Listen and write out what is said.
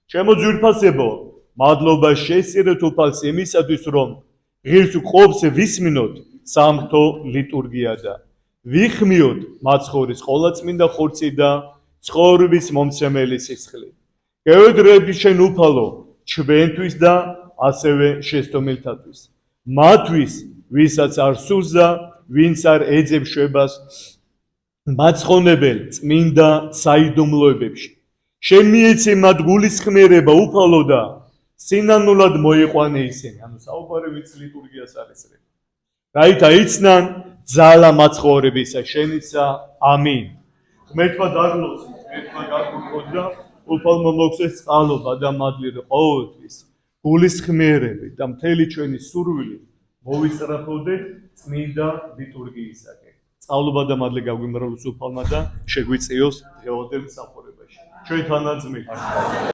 ჩემო ძვირფასებო, მადლობა შესწირეთ უფალს იმისათვის, რომ ღირს ყოფს ვისმინოთ სამთო ლიტურგია და ვიხმიოთ მაცხოვრის ყოვლადწმინდა ხორცი და ცხოვრების მომცემელი სისხლი. გევედრები შენ უფალო ჩვენთვის და ასევე შესტომილთათვის, მათთვის, ვისაც არ სურს და ვინც არ ეძებს შვებას მაცხოვნებელ წმინდა საიდუმლოებებში. შენ მიეცე მათ გულისხმიერება უფალო და სინანულად მოიყვანე ისინი. ანუ საუბარი ვიც ლიტურგიას არის. რაითა იცნან ძალა მაცხოვრებისა შენისა. ამინ. ღმერთმა დაგლოს, ღმერთმა გაგუყოთ და უფალმა მოგცეს წყალობა და მადლი ყოველთვის გულისხმიერებით და მთელი ჩვენი სურვილი მოვისწრაფოდეთ წმინდა ლიტურგიისაკენ. წყალობა და მადლი გაგვიმრავლოს უფალმა და შეგვიწიოს დღევანდელ მსახურებაში. ჩვენთანაც